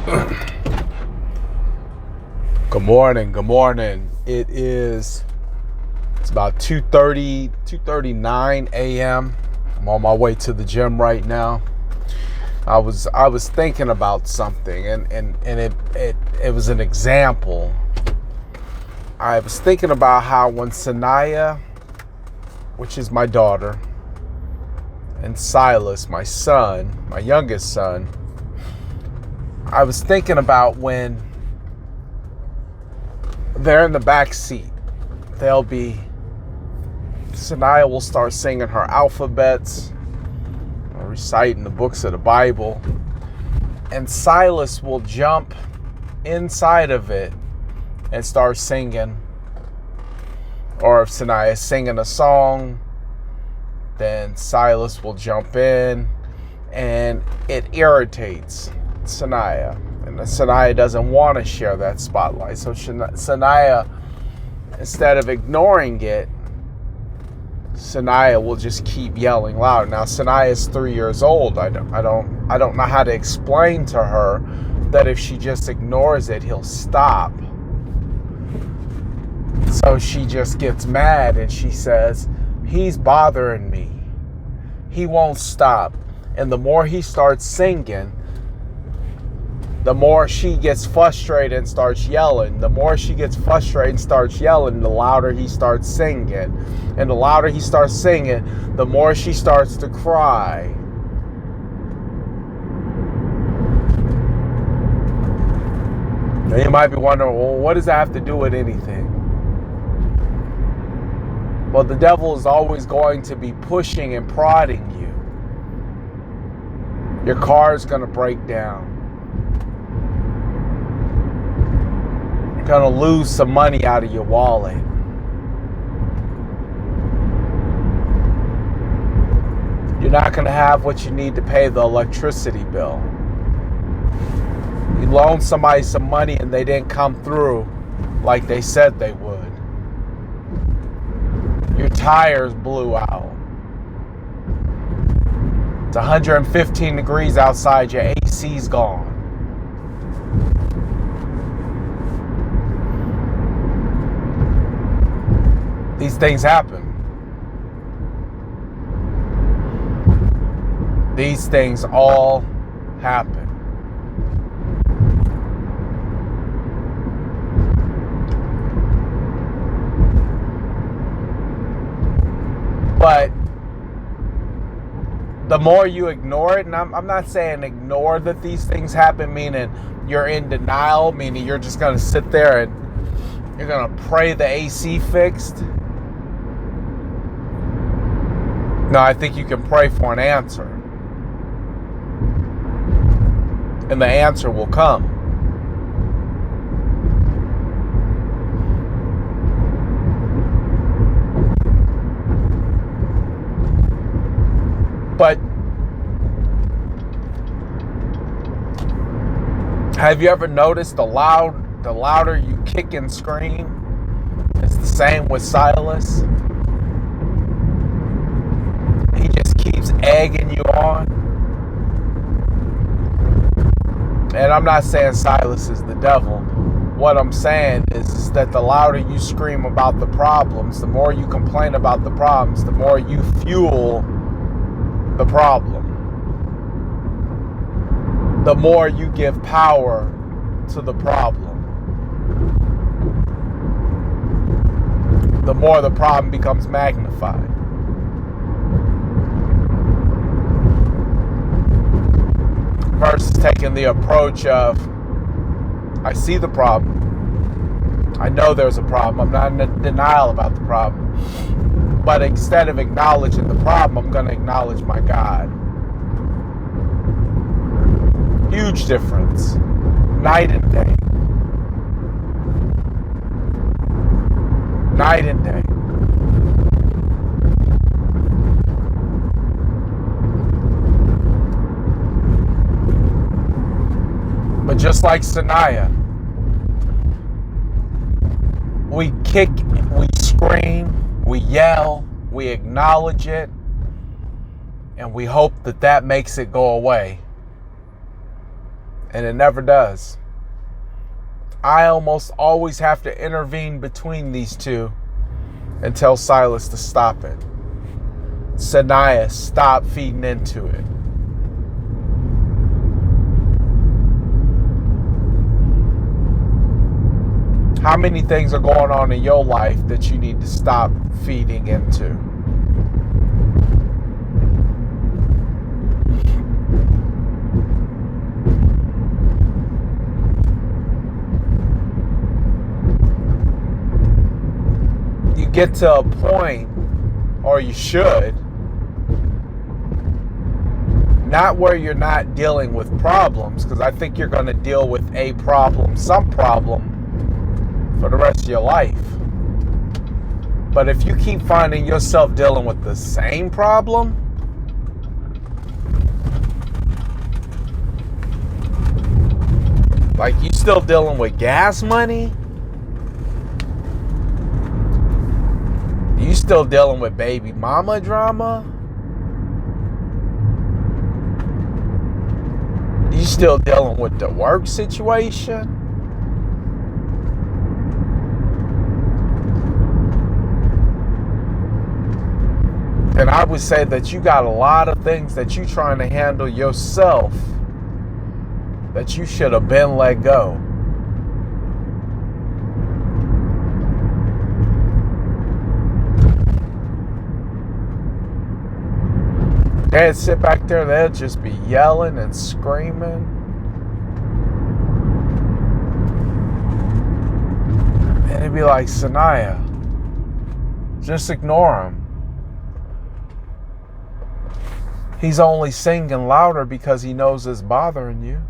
Good morning. Good morning. It's about 2:39 a.m. I'm on my way to the gym right now. I was thinking about something and it was an example. I was thinking about how when Sanaya, which is my daughter, and Silas, my son, my youngest son, I was thinking about when they're in the back seat. Sanaya will start singing her alphabets, or reciting the books of the Bible, and Silas will jump inside of it and start singing. Or if Sanaya is singing a song, then Silas will jump in, and it irritates Sanaya. And Sanaya doesn't want to share that spotlight. So Sanaya, instead of ignoring it, Sanaya will just keep yelling loud. Now Sanaya is 3 years old. I don't know how to explain to her that if she just ignores it, he'll stop. So she just gets mad and she says, "He's bothering me. He won't stop." And the more he starts singing, the more she gets frustrated and starts yelling. The more she gets frustrated and starts yelling, the louder he starts singing. And the louder he starts singing, the more she starts to cry. Now you might be wondering, well, what does that have to do with anything? Well, the devil is always going to be pushing and prodding you. Your car is going to break down. You're going to lose some money out of your wallet. You're not going to have what you need to pay the electricity bill. You loaned somebody some money and they didn't come through like they said they would. Your tires blew out. It's 115 degrees outside, your AC's gone. These things happen. These things all happen. But the more you ignore it, and I'm not saying ignore that these things happen, meaning you're in denial, meaning you're just going to sit there and you're going to pray the AC fixed. No, I think you can pray for an answer. And the answer will come. But have you ever noticed the louder you kick and scream, it's the same with Silas? He just keeps egging you on. And I'm not saying Silas is the devil. What I'm saying is that the louder you scream about the problems, the more you complain about the problems, the more you fuel the problem. The more you give power to the problem, the more the problem becomes magnified. Versus taking the approach of, I see the problem. I know there's a problem. I'm not in denial about the problem. But instead of acknowledging the problem, I'm going to acknowledge my God. Huge difference. Night and day. Night and day. But just like Sanaya, we kick, we scream, we yell, we acknowledge it, and we hope that makes it go away. And it never does. I almost always have to intervene between these two and tell Silas to stop it. Sanaya, stop feeding into it. How many things are going on in your life that you need to stop feeding into? You get to a point, or you should, not where you're not dealing with problems, because I think you're going to deal with a problem, some problem, for the rest of your life. But if you keep finding yourself dealing with the same problem, like you still dealing with gas money, you still dealing with baby mama drama, you still dealing with the work situation, and I would say that you got a lot of things that you're trying to handle yourself that you should have been let go. They'd sit back there and they'd just be yelling and screaming. And it'd be like, Sanaya, just ignore him. He's only singing louder because he knows it's bothering you,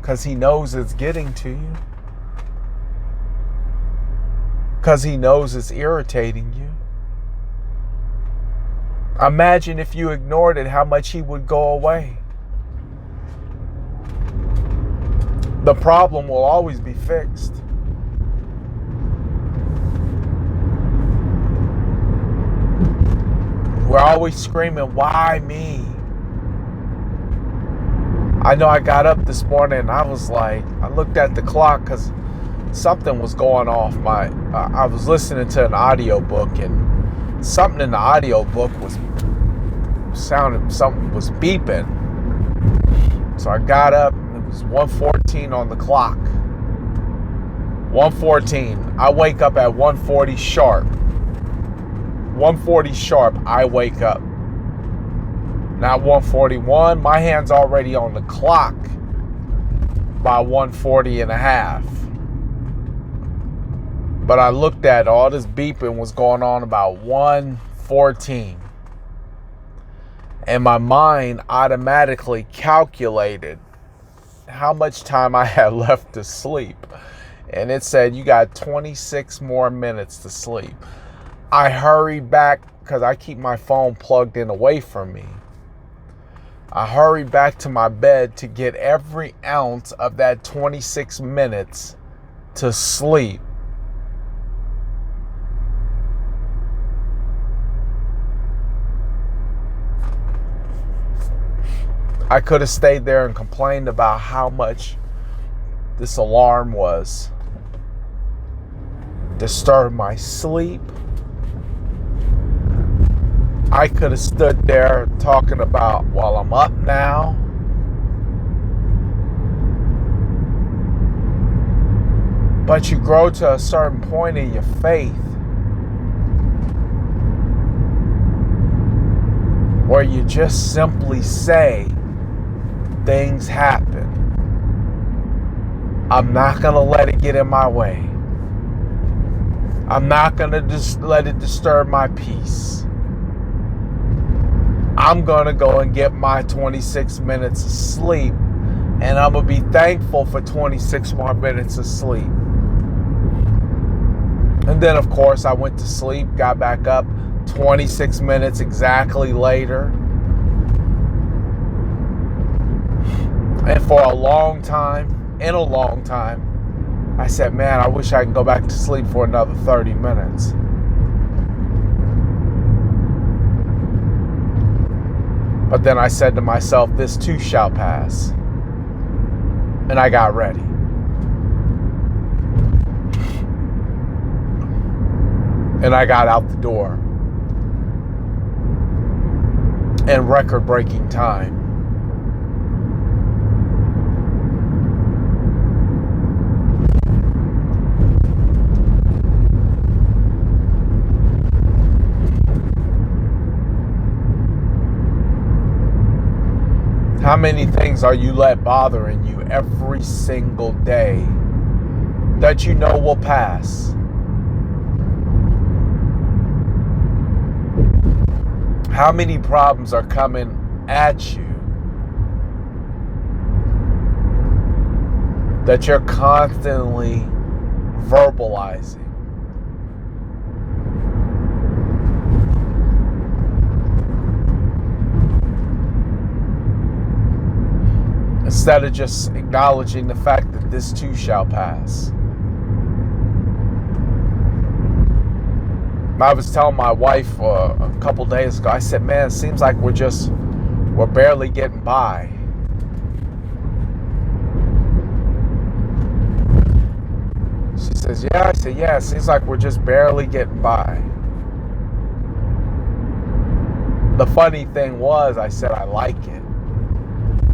because he knows it's getting to you, because he knows it's irritating you. Imagine if you ignored it, how much he would go away. The problem will always be fixed. We're always screaming, why me? I know I got up this morning and I was like, I looked at the clock because something was going off. I was listening to an audio book and something in the audio book something was beeping. So I got up, it was 1:14 on the clock. 1:14. I wake up at 1:40 sharp. 1:40 sharp, I wake up. Not 1:41. My hand's already on the clock by 1:40 and a half. But I looked at all this beeping was going on about 1:14. And my mind automatically calculated how much time I had left to sleep. And it said, you got 26 more minutes to sleep. I hurried back because I keep my phone plugged in away from me. I hurried back to my bed to get every ounce of that 26 minutes to sleep. I could have stayed there and complained about how much this alarm was disturbed my sleep. I could have stood there talking about, well, I'm up now. But you grow to a certain point in your faith where you just simply say, things happen. I'm not going to let it get in my way. I'm not going to just let it disturb my peace. I'm going to go and get my 26 minutes of sleep, and I'm going to be thankful for 26 more minutes of sleep. And then, of course, I went to sleep, got back up 26 minutes exactly later. And for a long time, I said, man, I wish I could go back to sleep for another 30 minutes. But then I said to myself, this too shall pass. And I got ready. And I got out the door in record-breaking time. How many things are you let bothering you every single day that you know will pass? How many problems are coming at you that you're constantly verbalizing? Instead of just acknowledging the fact that this too shall pass. I was telling my wife a couple days ago, I said, man, it seems like we're barely getting by. She says, yeah. I said, yeah, it seems like we're just barely getting by. The funny thing was, I said, I like it.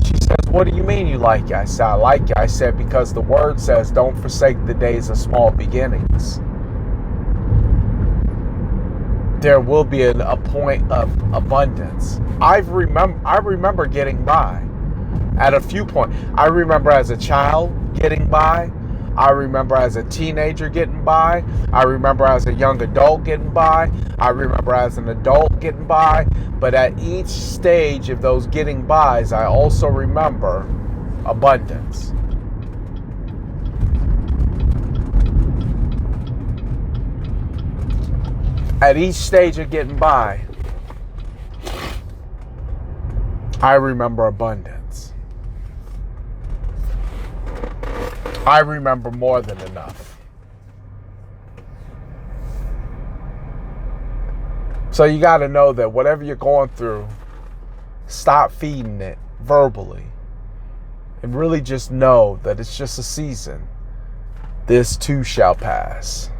She says, what do you mean you like it? I said, I like it. I said, because the word says, don't forsake the days of small beginnings. There will be a point of abundance. I remember getting by at a few points. I remember as a child getting by. I remember as a teenager getting by. I remember as a young adult getting by. I remember as an adult getting by. But at each stage of those getting bys, I also remember abundance. At each stage of getting by, I remember abundance. I remember more than enough. So you got to know that whatever you're going through, stop feeding it verbally. And really just know that it's just a season. This too shall pass.